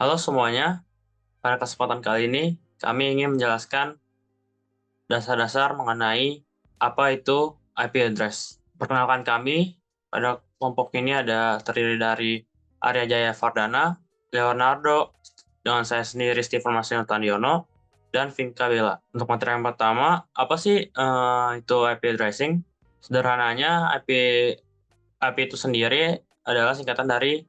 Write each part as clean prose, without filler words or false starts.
Halo semuanya, pada kesempatan kali ini kami ingin menjelaskan dasar-dasar mengenai apa itu IP address. Perkenalkan kami, pada kelompok ini terdiri dari Arya Jaya Fardana, Leonardo, dengan saya sendiri Steven Masino Tandiono, dan Vinka Bella. Untuk materi yang pertama, apa sih itu IP addressing? Sederhananya, IP itu sendiri adalah singkatan dari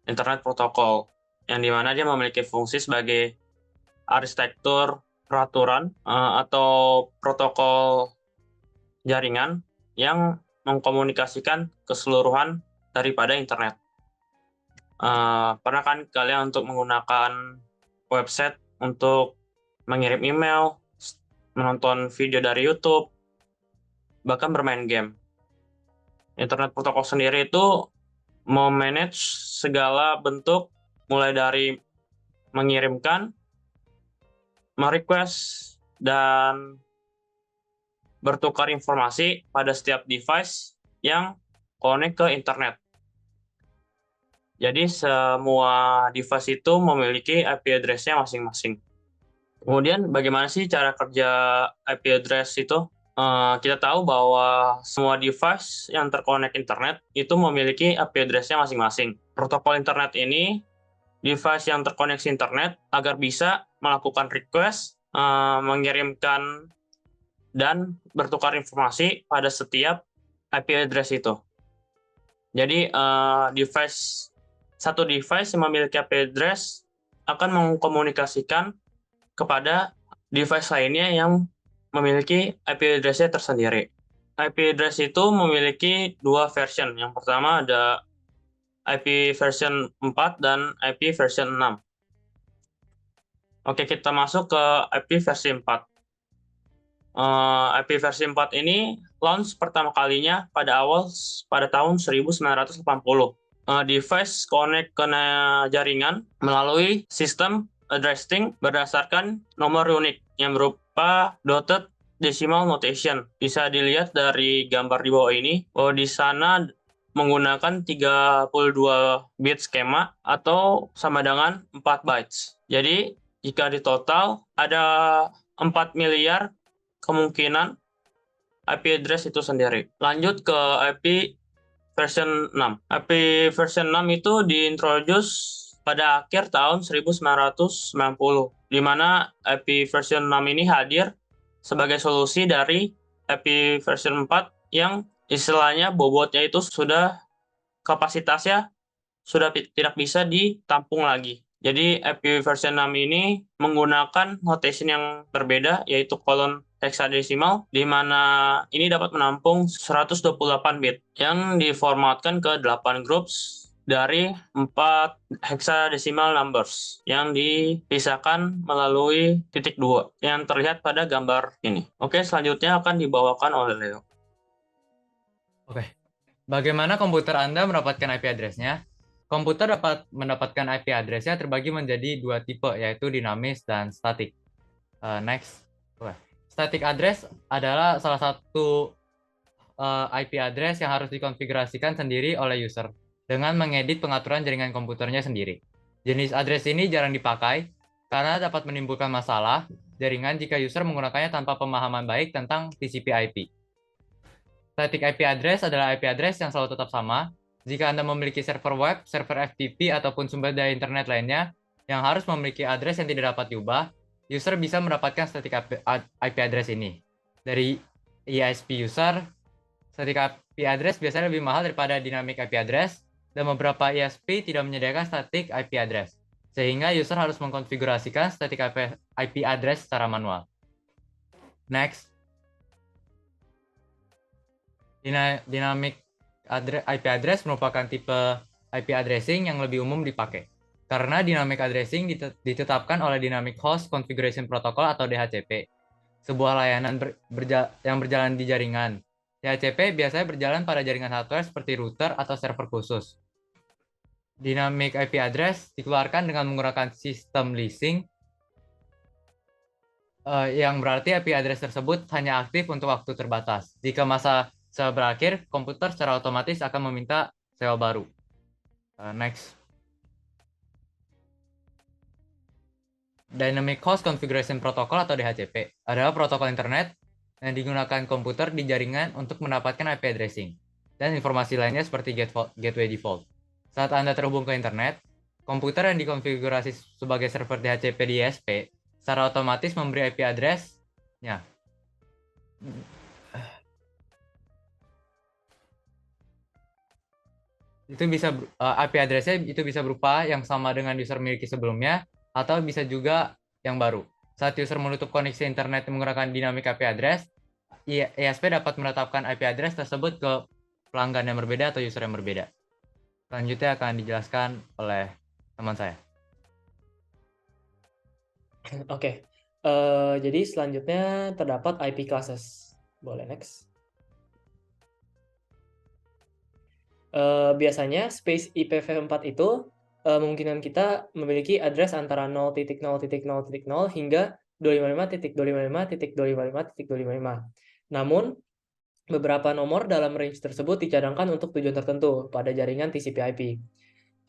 Internet Protocol, yang dimana dia memiliki fungsi sebagai arsitektur peraturan atau protokol jaringan yang mengkomunikasikan keseluruhan daripada internet. Pernah kan kalian untuk menggunakan website untuk mengirim email, menonton video dari YouTube, bahkan bermain game. Internet protokol sendiri itu memanage segala bentuk mulai dari mengirimkan, merequest, dan bertukar informasi pada setiap device yang connect ke internet. Jadi semua device itu memiliki IP address-nya masing-masing. Kemudian bagaimana sih cara kerja IP address itu? Kita tahu bahwa semua device yang terkonek internet itu memiliki IP address-nya masing-masing. Protokol internet ini, device yang terkoneksi internet agar bisa melakukan request, mengirimkan dan bertukar informasi pada setiap IP address itu. Jadi, satu device yang memiliki IP address akan mengkomunikasikan kepada device lainnya yang memiliki IP address-nya tersendiri. IP address itu memiliki 2 version. Yang pertama ada IP version 4 dan IP version 6. Oke, kita masuk ke IP versi 4. IP versi 4 ini launch pertama kalinya pada tahun 1980. Device connect ke jaringan melalui sistem addressing berdasarkan nomor unik yang berupa dotted decimal notation. Bisa dilihat dari gambar di bawah ini bahwa di sana menggunakan 32 bit skema atau sama dengan 4 bytes. Jadi, jika di total ada 4 miliar kemungkinan IP address itu sendiri. Lanjut ke IP version 6. IP version 6 itu diintroduce pada akhir tahun 1990, di mana IP version 6 ini hadir sebagai solusi dari IP version 4 yang istilahnya bobotnya itu kapasitasnya sudah tidak bisa ditampung lagi. Jadi IP version 6 ini menggunakan notation yang berbeda, yaitu kolon heksadesimal, di mana ini dapat menampung 128 bit yang diformatkan ke 8 groups dari 4 hexadecimal numbers yang dipisahkan melalui titik 2 yang terlihat pada gambar ini. Oke, selanjutnya akan dibawakan oleh Leo. Oke, bagaimana komputer Anda mendapatkan IP address-nya? Komputer dapat mendapatkan IP address-nya terbagi menjadi dua tipe, yaitu dinamis dan statik. Next. Oke. Static address adalah salah satu IP address yang harus dikonfigurasikan sendiri oleh user dengan mengedit pengaturan jaringan komputernya sendiri. Jenis address ini jarang dipakai karena dapat menimbulkan masalah jaringan jika user menggunakannya tanpa pemahaman baik tentang TCP IP. Static IP address adalah IP address yang selalu tetap sama. Jika Anda memiliki server web, server FTP, ataupun sumber daya internet lainnya yang harus memiliki address yang tidak dapat diubah, user bisa mendapatkan static IP address ini. Dari ISP user, static IP address biasanya lebih mahal daripada dynamic IP address, dan beberapa ISP tidak menyediakan static IP address, sehingga user harus mengkonfigurasikan static IP address secara manual. Next. Dynamic IP address merupakan tipe IP addressing yang lebih umum dipakai. Karena dynamic addressing ditetapkan oleh Dynamic Host Configuration Protocol atau DHCP, sebuah layanan yang berjalan di jaringan. DHCP biasanya berjalan pada jaringan hardware seperti router atau server khusus. Dynamic IP address dikeluarkan dengan menggunakan sistem leasing, yang berarti IP address tersebut hanya aktif untuk waktu terbatas. Jika masa sewa berakhir, komputer secara otomatis akan meminta sewa baru. Next. Dynamic Host Configuration Protocol atau DHCP adalah protokol internet yang digunakan komputer di jaringan untuk mendapatkan IP addressing dan informasi lainnya seperti gateway default. Saat Anda terhubung ke internet, komputer yang dikonfigurasi sebagai server DHCP di ISP secara otomatis memberi IP address-nya. Itu bisa IP address-nya itu bisa berupa yang sama dengan user miliki sebelumnya atau bisa juga yang baru. Saat user menutup koneksi internet menggunakan dynamic IP address, ISP dapat menetapkan IP address tersebut ke pelanggan yang berbeda atau user yang berbeda. Selanjutnya akan dijelaskan oleh teman saya. Oke. Jadi selanjutnya terdapat IP classes. Boleh next. Biasanya space IPv4 itu memungkinkan kita memiliki address antara 0.0.0.0 hingga 255.255.255.255. Namun, beberapa nomor dalam range tersebut dicadangkan untuk tujuan tertentu pada jaringan TCP/IP.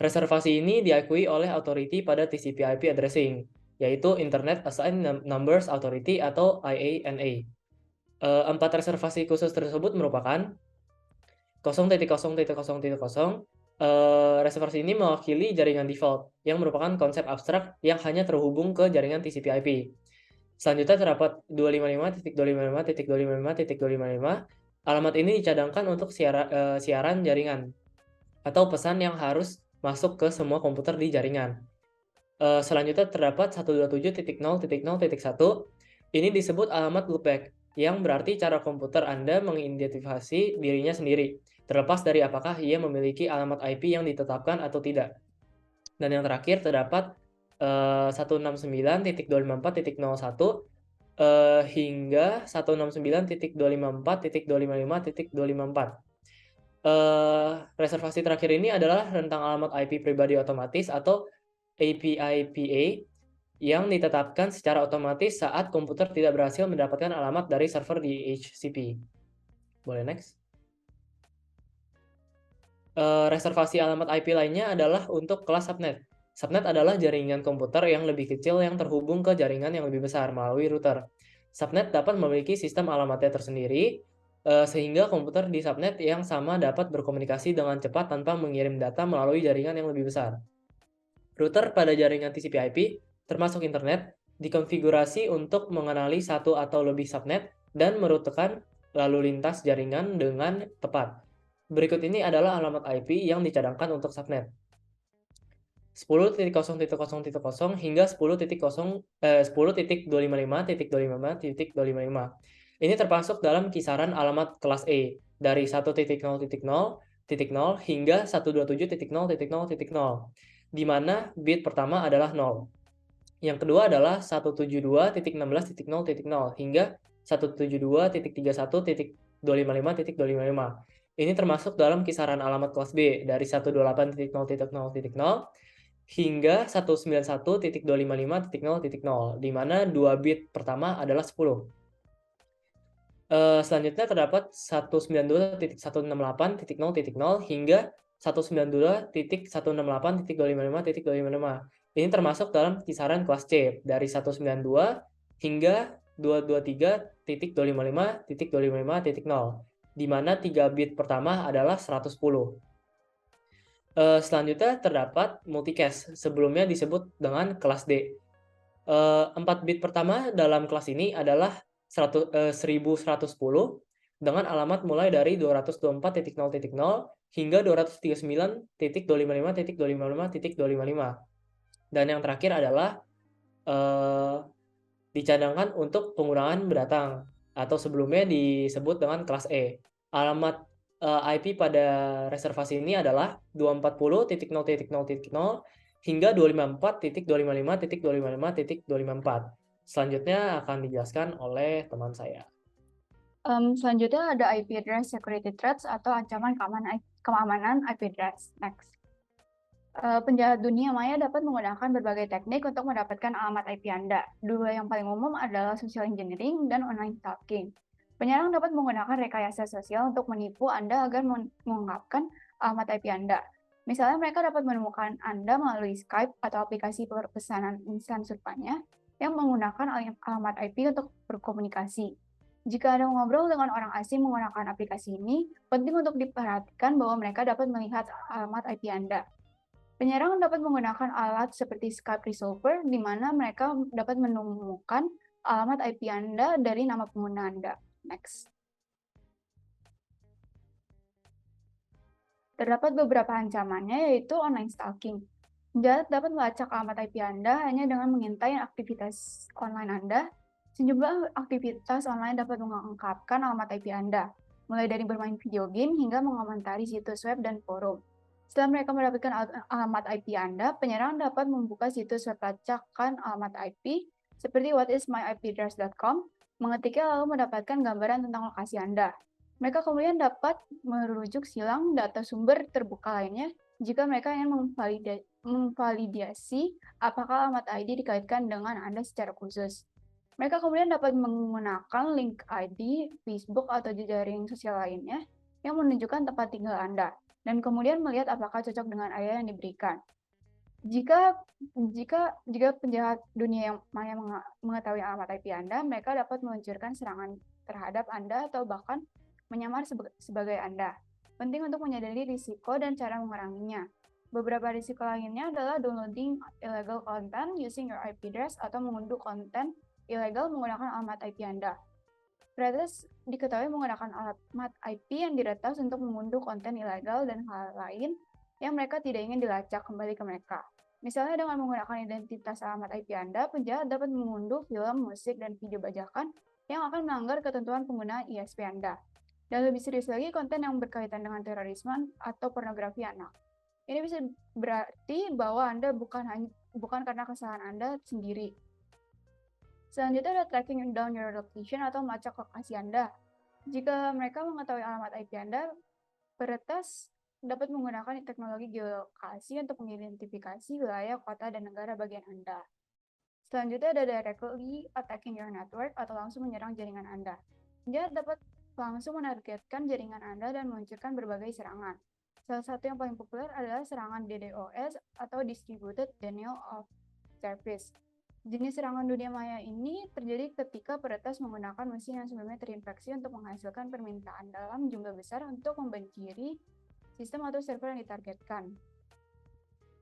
Reservasi ini diakui oleh authority pada TCP/IP addressing, yaitu Internet Assigned Numbers Authority atau IANA. 4 reservasi khusus tersebut merupakan 0.0.0.0. Reservasi ini mewakili jaringan default, yang merupakan konsep abstrak yang hanya terhubung ke jaringan TCP/IP. Selanjutnya terdapat 255.255.255.255. Alamat ini dicadangkan untuk siaran jaringan atau pesan yang harus masuk ke semua komputer di jaringan. Selanjutnya terdapat 127.0.0.1. Ini disebut alamat loopback, yang berarti cara komputer Anda mengidentifikasi dirinya sendiri, terlepas dari apakah ia memiliki alamat IP yang ditetapkan atau tidak. Dan yang terakhir terdapat 169.254.01 hingga 169.254.255.254. Reservasi terakhir ini adalah rentang alamat IP pribadi otomatis atau API-PA yang ditetapkan secara otomatis saat komputer tidak berhasil mendapatkan alamat dari server di DHCP. Boleh next. Reservasi alamat IP lainnya adalah untuk kelas subnet. Subnet adalah jaringan komputer yang lebih kecil yang terhubung ke jaringan yang lebih besar melalui router. Subnet dapat memiliki sistem alamatnya tersendiri, sehingga komputer di subnet yang sama dapat berkomunikasi dengan cepat tanpa mengirim data melalui jaringan yang lebih besar. Router pada jaringan TCP/IP, termasuk internet, dikonfigurasi untuk mengenali satu atau lebih subnet dan merutekan lalu lintas jaringan dengan tepat. Berikut ini adalah alamat IP yang dicadangkan untuk subnet. 10.0.0.0 hingga 10.255.255.255. Ini termasuk dalam kisaran alamat kelas E dari 1.0.0.0 hingga 127.0.0.0, di mana bit pertama adalah 0. Yang kedua adalah 172.16.0.0 hingga 172.31.255.255. Ini termasuk dalam kisaran alamat kelas B dari 128.0.0.0 hingga 191.255.0.0, di mana 2 bit pertama adalah 10. Selanjutnya terdapat 192.168.0.0 hingga 192.168.255.255. Ini termasuk dalam kisaran kelas C dari 192 hingga 223.255.255.0, di mana 3 bit pertama adalah 110. Selanjutnya terdapat multicast, sebelumnya disebut dengan kelas D. 4 bit pertama dalam kelas ini adalah 1110 dengan alamat mulai dari 224.0.0 hingga 239.255.255.255. Dan yang terakhir adalah dicadangkan untuk pengurangan mendatang, atau sebelumnya disebut dengan kelas E. Alamat IP pada reservasi ini adalah 240.0.0.0 hingga 254.255.255.254. Selanjutnya akan dijelaskan oleh teman saya. Selanjutnya ada IP address security threats atau ancaman keamanan IP address. Next. Penjahat dunia maya dapat menggunakan berbagai teknik untuk mendapatkan alamat IP Anda. Dua yang paling umum adalah social engineering dan online stalking. Penyerang dapat menggunakan rekayasa sosial untuk menipu Anda agar mengungkapkan alamat IP Anda. Misalnya mereka dapat menemukan Anda melalui Skype atau aplikasi pesanan instan serupa, yang menggunakan alamat IP untuk berkomunikasi. Jika Anda mengobrol dengan orang asing menggunakan aplikasi ini, penting untuk diperhatikan bahwa mereka dapat melihat alamat IP Anda. Penyerang dapat menggunakan alat seperti Skype Resolver, di mana mereka dapat menemukan alamat IP Anda dari nama pengguna Anda. Next. Terdapat beberapa ancamannya, yaitu online stalking. Penjahat dapat melacak alamat IP Anda hanya dengan mengintai aktivitas online Anda. Sejumlah aktivitas online dapat mengungkapkan alamat IP Anda, mulai dari bermain video game hingga mengomentari situs web dan forum. Setelah mereka mendapatkan alamat IP Anda, penyerang dapat membuka situs web lacakan alamat IP seperti whatismyipaddress.com, mengetiknya lalu mendapatkan gambaran tentang lokasi Anda. Mereka kemudian dapat merujuk silang data sumber terbuka lainnya jika mereka ingin memvalidasi apakah alamat ID dikaitkan dengan Anda secara khusus. Mereka kemudian dapat menggunakan link ID, Facebook, atau jejaring sosial lainnya yang menunjukkan tempat tinggal Anda, dan kemudian melihat apakah cocok dengan area yang diberikan. Jika penjahat dunia yang maya mengetahui alamat IP Anda, mereka dapat meluncurkan serangan terhadap Anda atau bahkan menyamar sebagai Anda. Penting untuk menyadari risiko dan cara menguranginya. Beberapa risiko lainnya adalah downloading illegal content using your IP address atau mengunduh konten ilegal menggunakan alamat IP Anda. Peretas diketahui menggunakan alamat IP yang diretas untuk mengunduh konten ilegal dan hal lain yang mereka tidak ingin dilacak kembali ke mereka. Misalnya dengan menggunakan identitas alamat IP Anda, penjahat dapat mengunduh film, musik, dan video bajakan yang akan melanggar ketentuan penggunaan ISP Anda. Dan lebih serius lagi, konten yang berkaitan dengan terorisme atau pornografi anak. Ini bisa berarti bahwa Anda bukan karena kesalahan Anda sendiri. Selanjutnya ada tracking down your location atau melacak lokasi Anda. Jika mereka mengetahui alamat IP Anda, peretas dapat menggunakan teknologi geolokasi untuk mengidentifikasi wilayah, kota, dan negara bagian Anda. Selanjutnya ada directly attacking your network atau langsung menyerang jaringan Anda. Penjahat dapat langsung menargetkan jaringan Anda dan meluncurkan berbagai serangan. Salah satu yang paling populer adalah serangan DDoS atau Distributed Denial of Service. Jenis serangan dunia maya ini terjadi ketika peretas menggunakan mesin yang sebelumnya terinfeksi untuk menghasilkan permintaan dalam jumlah besar untuk membanjiri sistem atau server yang ditargetkan.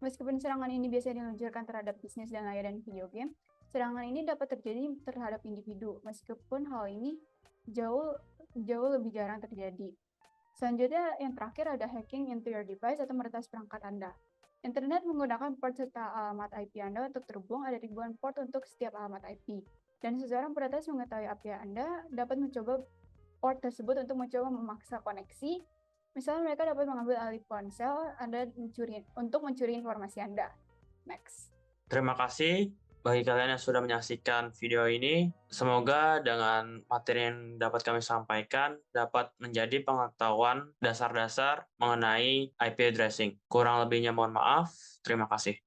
Meskipun serangan ini biasanya diluncurkan terhadap bisnis dan layanan video game, serangan ini dapat terjadi terhadap individu, meskipun hal ini jauh lebih jarang terjadi. Selanjutnya, yang terakhir ada hacking into your device atau meretas perangkat Anda. Internet menggunakan port serta alamat IP Anda untuk terhubung, ada ribuan port untuk setiap alamat IP. Dan seseorang peretas mengetahui IP Anda dapat mencoba port tersebut untuk mencoba memaksa koneksi. Misalnya mereka dapat mengambil alih ponsel Anda untuk mencuri informasi Anda. Next. Terima kasih bagi kalian yang sudah menyaksikan video ini. Semoga dengan materi yang dapat kami sampaikan dapat menjadi pengetahuan dasar-dasar mengenai IP addressing. Kurang lebihnya mohon maaf. Terima kasih.